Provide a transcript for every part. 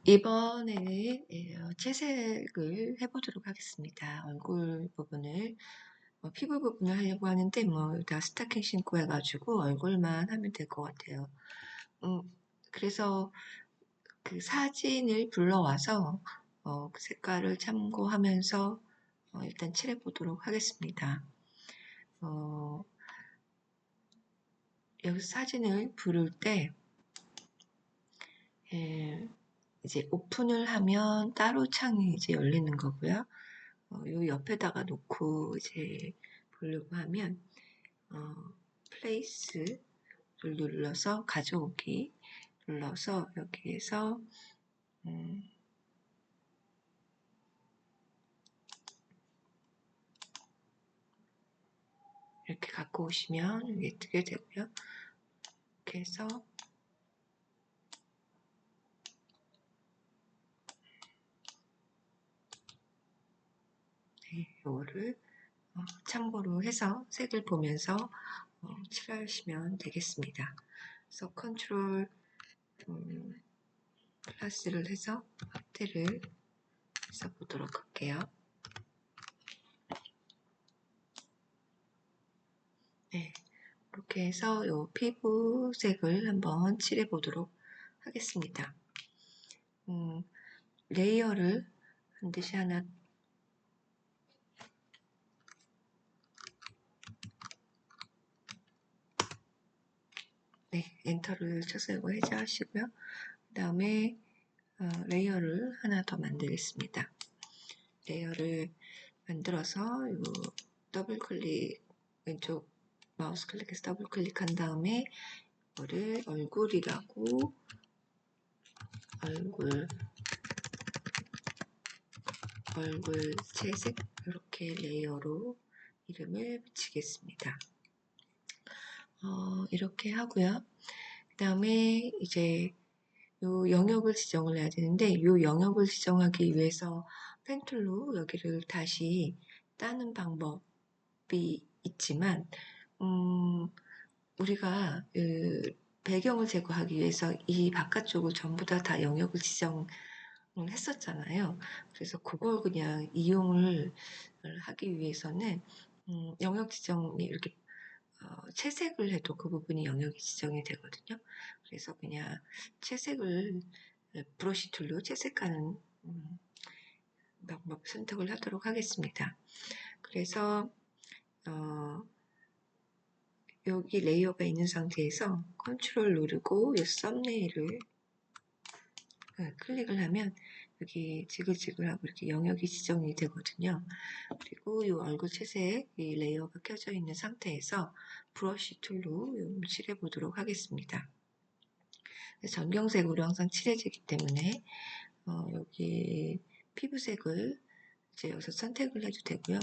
이번에는 채색을 해보도록 하겠습니다. 얼굴 부분을, 피부 부분을 하려고 하는데, 여기다 스타킹 신고 해가지고 얼굴만 하면 될 것 같아요. 그래서 그 사진을 불러와서, 그 색깔을 참고하면서, 일단 칠해보도록 하겠습니다. 여기서 사진을 부를 때, 이제 오픈을 하면 따로 창이 이제 열리는 거고요. 요 옆에다가 놓고 이제 보려고 하면 플레이스를 눌러서 가져오기 눌러서 여기에서 이렇게 갖고 오시면 여기 뜨게 되고요. 이렇게 해서 이거를 참고로 해서 색을 보면서 칠하시면 되겠습니다. 그래서 컨트롤 플러스를 해서 확대를 해서 보도록 할게요. 네, 이렇게 해서 이 피부색을 한번 칠해 보도록 하겠습니다. 레이어를 반드시 하나 엔터를 쳐서 이거 해제하시고요. 그 다음에 레이어를 하나 더 만들겠습니다. 레이어를 만들어서 요 더블 클릭 왼쪽 마우스 클릭해서 더블 클릭한 다음에 이거를 얼굴이라고 얼굴 채색 이렇게 레이어로 이름을 붙이겠습니다. 이렇게 하고요. 그 다음에 이제 요 영역을 지정을 해야 되는데 요 영역을 지정하기 위해서 펜툴로 여기를 다시 따는 방법이 있지만 우리가 그 배경을 제거하기 위해서 이 바깥쪽을 전부 다 영역을 지정을 했었잖아요. 그래서 그걸 그냥 이용을 하기 위해서는 영역 지정이 이렇게 채색을 해도 그 부분이 영역이 지정이 되거든요. 그래서 그냥 채색을 브러쉬 툴로 채색하는 방법 선택을 하도록 하겠습니다. 그래서 여기 레이어가 있는 상태에서 컨트롤 누르고 이 썸네일을 클릭을 하면 여기 지글지글하고 이렇게 영역이 지정이 되거든요. 그리고 이 얼굴 채색 이 레이어가 켜져 있는 상태에서 브러쉬 툴로 칠해 보도록 하겠습니다. 전경색으로 항상 칠해지기 때문에 여기 피부색을 이제 여기서 선택을 해도 되고요.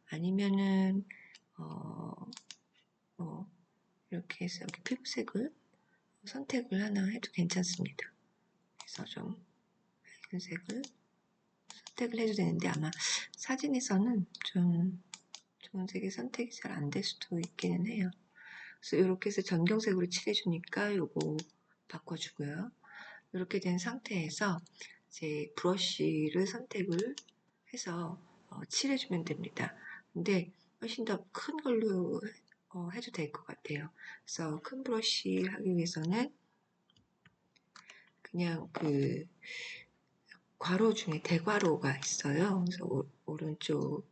아니면은 이렇게 해서 여기 피부색을 선택을 하나 해도 괜찮습니다. 그래서 좀 밝은 색을 선택을 해도 되는데 아마 사진에서는 좀 좋은 색이 선택이 잘 안 될 수도 있기는 해요. 그래서 이렇게 해서 전경색으로 칠해주니까 요거 바꿔주고요. 이렇게 된 상태에서 이제 브러쉬를 선택을 해서 칠해주면 됩니다. 근데 훨씬 더 큰 걸로 해도 될 것 같아요. 그래서 큰 브러쉬 하기 위해서는 그냥 그 괄호 중에 대괄호가 있어요. 그래서 오른쪽으로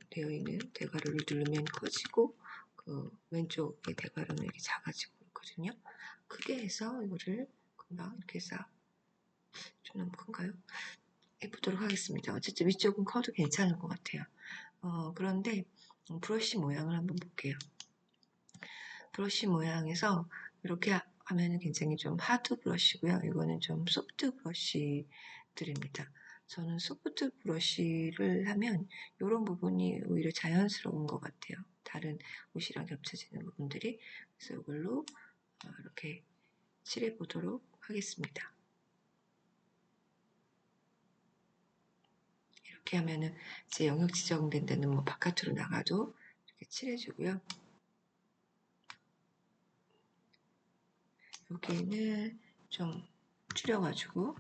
되어 있는 대괄호를 누르면 커지고 그 왼쪽의 대괄호는 이렇게 작아지고 있거든요. 크게 해서 이거를 금방 이렇게 해서 좀 너무 큰가요? 해보도록 하겠습니다. 어쨌든 위쪽은 커도 괜찮을 것 같아요. 그런데 브러쉬 모양을 한번 볼게요. 브러쉬 모양에서 이렇게 하면은 굉장히 좀 하드 브러쉬고요. 이거는 좀 소프트 브러쉬들입니다. 저는 소프트 브러쉬를 하면 이런 부분이 오히려 자연스러운 것 같아요. 다른 옷이랑 겹쳐지는 부분들이. 그래서 이걸로 이렇게 칠해 보도록 하겠습니다. 이렇게 하면은 이제 영역 지정된 데는 뭐 바깥으로 나가도 이렇게 칠해주고요. 여기는 좀 줄여가지고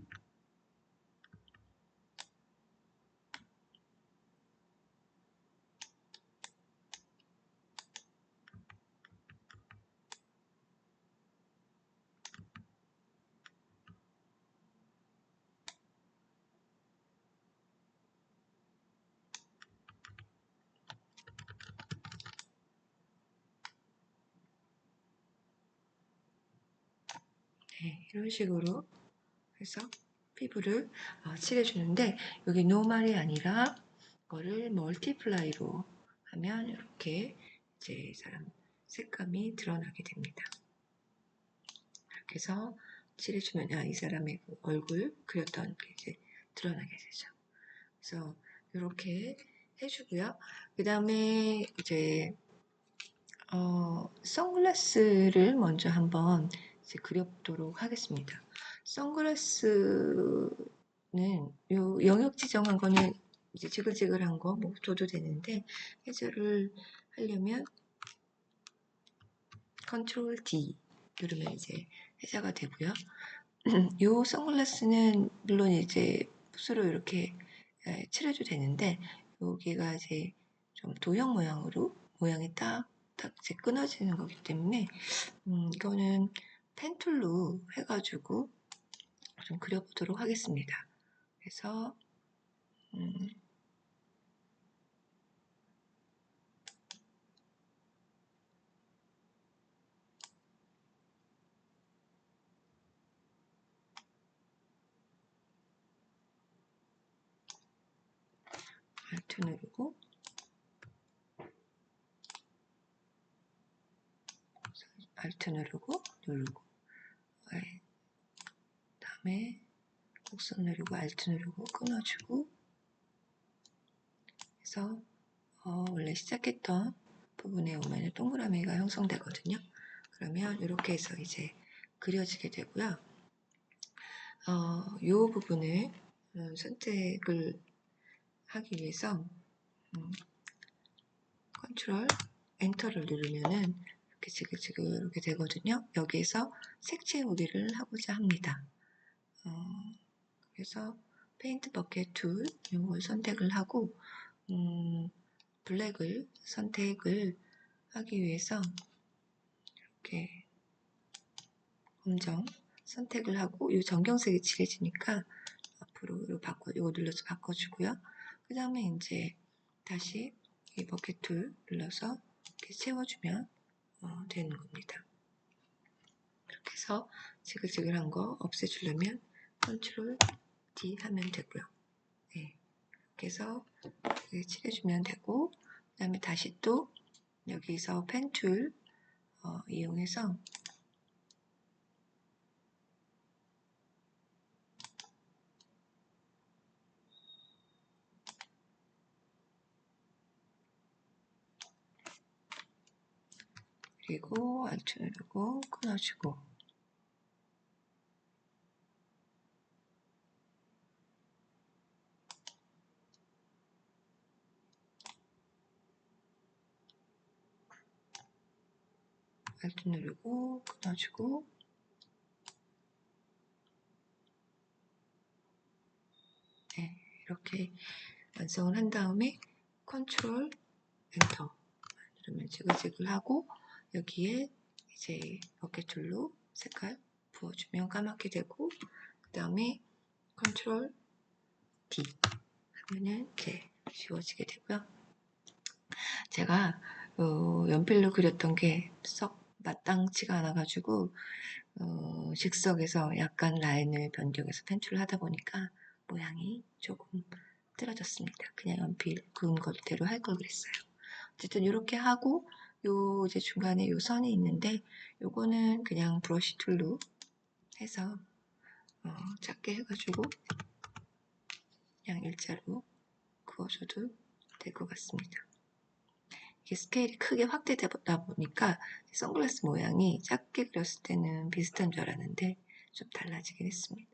네, 이런 식으로 해서 피부를 칠해주는데, 여기 노멀이 아니라 이거를 멀티플라이로 하면 이렇게 이제 사람 색감이 드러나게 됩니다. 이렇게 해서 칠해주면 이 사람의 그 얼굴 그렸던 게 이제 드러나게 되죠. 그래서 이렇게 해주고요. 그 다음에 이제 선글라스를 먼저 한번 이제 그려보도록 하겠습니다. 선글라스는 요 영역 지정한 거는 이제 지글지글한 거 뭐 줘도 되는데, 해제를 하려면 컨트롤 D 누르면 이제 해제가 되고요. 요 선글라스는 물론 이제 붓으로 이렇게 칠해도 되는데, 여기가 이제 좀 도형 모양으로 모양이 딱 이제 끊어지는 거기 때문에 이거는 펜툴로 해가지고 좀 그려보도록 하겠습니다. 그래서 Alt 누르고 Alt 누르고 다음에 곡선 누르고 Alt 누르고 끊어주고 해서 원래 시작했던 부분에 오면 동그라미가 형성되거든요. 그러면 이렇게 해서 이제 그려지게 되고요. 이 부분을 선택을 하기 위해서 컨트롤 엔터를 누르면은 이렇게 지글지글 이렇게 되거든요. 여기에서 색채 우기를 하고자 합니다. 그래서 페인트 버켓 툴 이걸 선택을 하고 블랙을 선택을 하기 위해서 이렇게 검정 선택을 하고 이 정경색이 칠해지니까 앞으로 이거 눌러서 바꿔주고요. 그 다음에 이제 다시 이 버켓 툴 눌러서 이렇게 채워주면 되는 겁니다. 이렇게 해서 지글지글한 거 없애주려면 컨트롤 D 하면 되고요. 네, 이렇게 해서 칠해주면 되고, 그 다음에 다시 또 여기서 펜 툴 이용해서 그리고 Alt 누르고 끊어주고 Alt 누르고 끊어주고 네, 이렇게 완성을 한 다음에 컨트롤 엔터 누르면 지글지글하고 여기에 이제 버켓 툴로 색깔 부어주면 까맣게 되고, 그 다음에 컨트롤 D 하면은 이렇게 지워지게 되고요. 제가 연필로 그렸던 게 썩 마땅치가 않아가지고 즉석에서 약간 라인을 변경해서 펜툴을 하다 보니까 모양이 조금 틀어졌습니다. 그냥 연필 그은 것대로 할 걸 그랬어요. 어쨌든 이렇게 하고 요 이제 중간에 요 선이 있는데 요거는 그냥 브러쉬 툴로 해서 작게 해가지고 그냥 일자로 그어줘도 될 것 같습니다. 이게 스케일이 크게 확대되다 보니까 선글라스 모양이 작게 그렸을 때는 비슷한 줄 알았는데 좀 달라지긴 했습니다.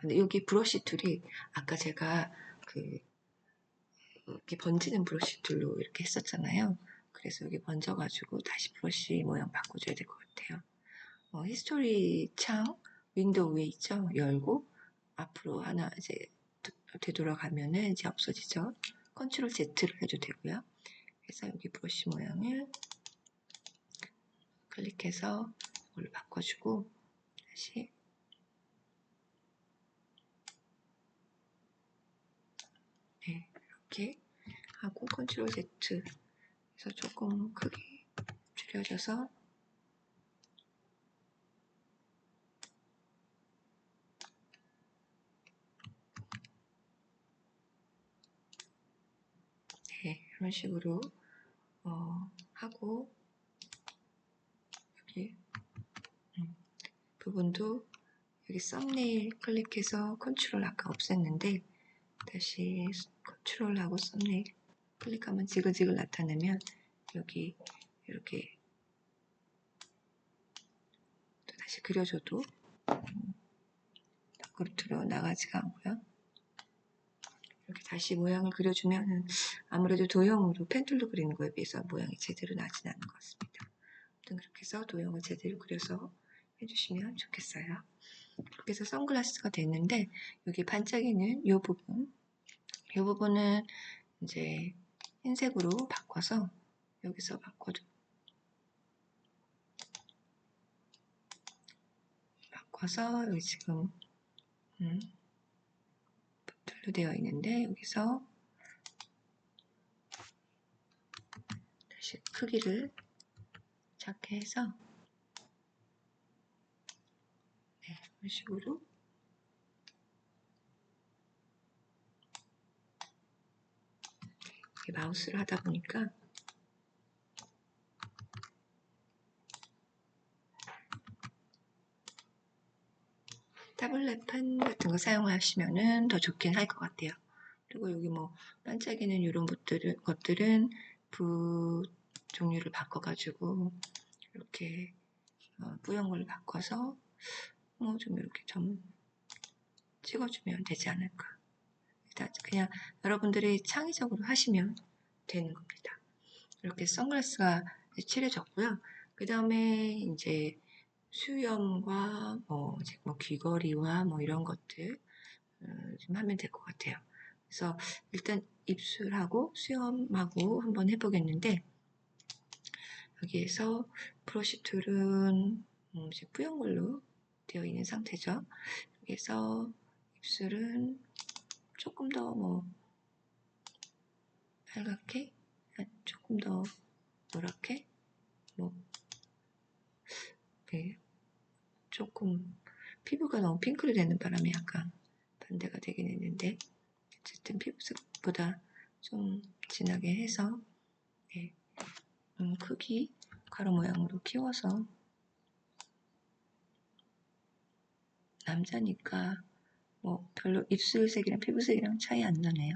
근데 여기 브러쉬 툴이 아까 제가 이렇게 번지는 브러쉬 툴로 이렇게 했었잖아요. 그래서 여기 번져가지고 다시 브러쉬 모양 바꿔줘야 될 것 같아요. 히스토리 창 윈도우 위에 있죠? 열고 앞으로 하나 이제 되돌아가면은 이제 없어지죠. 컨트롤 Z를 해도 되고요. 그래서 여기 브러쉬 모양을 클릭해서 이걸 바꿔주고 다시 네, 이렇게 하고 컨트롤 Z 해서 조금 크게 그려줘서 네, 이런 식으로 하고 여기 부분도 여기 썸네일 클릭해서 컨트롤 아까 없앴는데 다시 컨트롤하고 썸네일 클릭하면 지글지글 나타내면 여기 이렇게 또 다시 그려줘도 밖으로 나가지가 않고요. 이렇게 다시 모양을 그려주면 아무래도 도형으로 펜툴로 그리는 거에 비해서 모양이 제대로 나진 않는 것 같습니다. 아무튼 그렇게 해서 도형을 제대로 그려서 해주시면 좋겠어요. 그렇게 해서 선글라스가 됐는데 여기 반짝이는 이 부분은 이제 흰색으로 바꿔서 여기서 바꿔서 여기 지금 툴로 되어 있는데 여기서 다시 크기를 작게 해서 네, 이런 식으로 마우스를 하다 보니까 타블렛판 같은 거 사용하시면은 더 좋긴 할 것 같아요. 그리고 여기 뭐 반짝이는 이런 것들은 붓 종류를 바꿔가지고 이렇게 뿌연 걸로 바꿔서 뭐 좀 이렇게 좀 찍어주면 되지 않을까. 일단 그냥 여러분들이 창의적으로 하시면 되는 겁니다. 이렇게 선글라스가 칠해졌고요. 그 다음에 이제 수염과 뭐 귀걸이와 뭐 이런 것들 좀 하면 될 것 같아요. 그래서 일단 입술하고 수염하고 한번 해보겠는데 여기에서 브러쉬 툴은 이제 뿌연 걸로 되어 있는 상태죠. 여기서 입술은 조금 더 뭐 빨갛게, 조금 더 노랗게, 뭐 네, 조금 피부가 너무 핑크로 되는 바람에 약간 반대가 되긴 했는데 어쨌든 피부색보다 좀 진하게 해서 네, 크기 가로 모양으로 키워서 남자니까 뭐 별로 입술색이랑 피부색이랑 차이 안 나네요.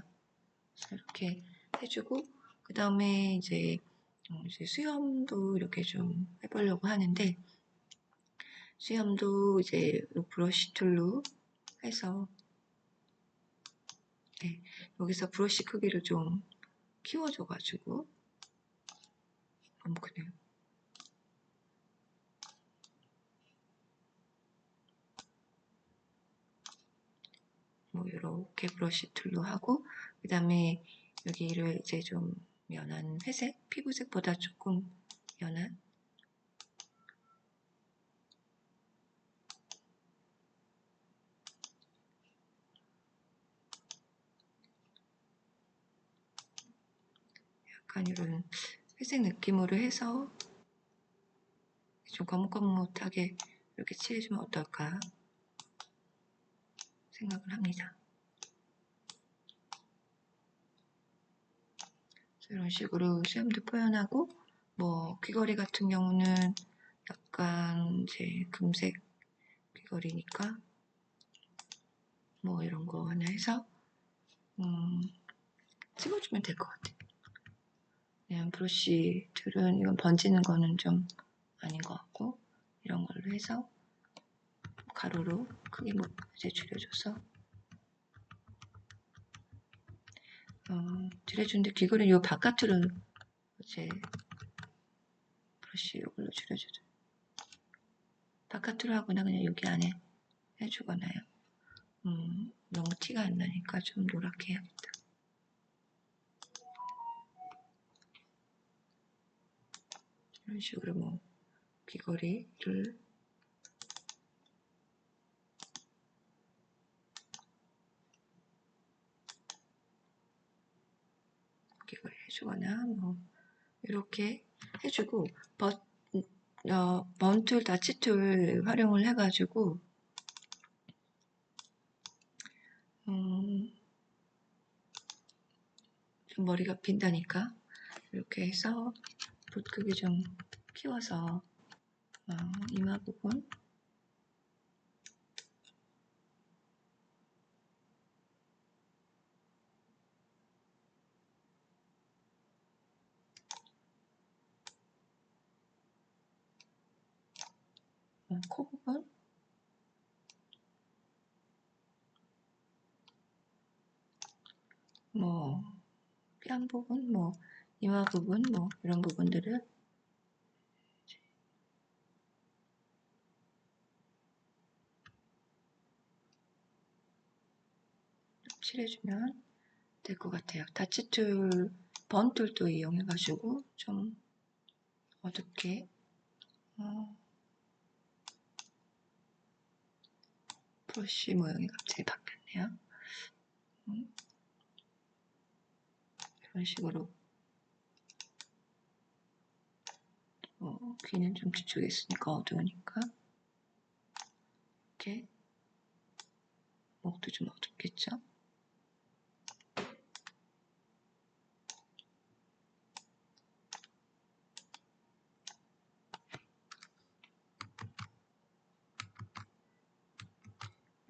그래서 이렇게 해주고 그 다음에 이제 수염도 이렇게 좀 해보려고 하는데 수염도 이제 브러쉬 툴로 해서 네, 여기서 브러쉬 크기를 좀 키워줘가지고 그냥 뭐 이렇게 브러쉬 툴로 하고 그 다음에 여기를 이제 좀 연한 회색, 피부색보다 조금 연한 약간 이런 회색 느낌으로 해서 좀 거뭇거뭇하게 이렇게 칠해주면 어떨까 생각을 합니다. 이런 식으로 수염도 표현하고 뭐 귀걸이 같은 경우는 약간 이제 금색 귀걸이니까 뭐 이런 거 하나 해서 찍어주면 될 것 같아요. 그냥 브러쉬 툴은 이건 번지는 거는 좀 아닌 것 같고 이런 걸로 해서 가로로 크게 뭐 이제 줄여줘서 줄여주는데 귀걸이는 요 바깥으로 이제 브러쉬 이걸로 줄여줘도 바깥으로 하거나 그냥 여기 안에 해주거나요. 너무 티가 안 나니까 좀 노랗게 해야겠다. 이런 식으로 뭐 귀걸이를 해주거나 뭐 이렇게 해주고 번툴, 다치툴 활용을 해가지고 좀 머리가 빈다니까 이렇게 해서 붓 크기 좀 키워서 이마 부분 코 부분 뺨 부분 이마 부분 이런 부분들을 칠해주면 될 것 같아요. 다치툴, 번툴도 이용해가지고 좀 어둡게 브러쉬 모양이 갑자기 바뀌었네요. 이런 식으로 귀는 좀 뒤쪽에 있으니까 어두우니까 이렇게 목도 좀 어둡겠죠?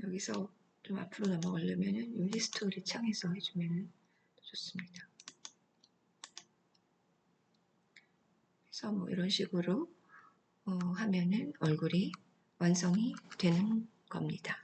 여기서 좀 앞으로 넘어가려면은 이 히스토리 창에서 해주면 좋습니다. 그래서 이런 식으로 하면은 얼굴이 완성이 되는 겁니다.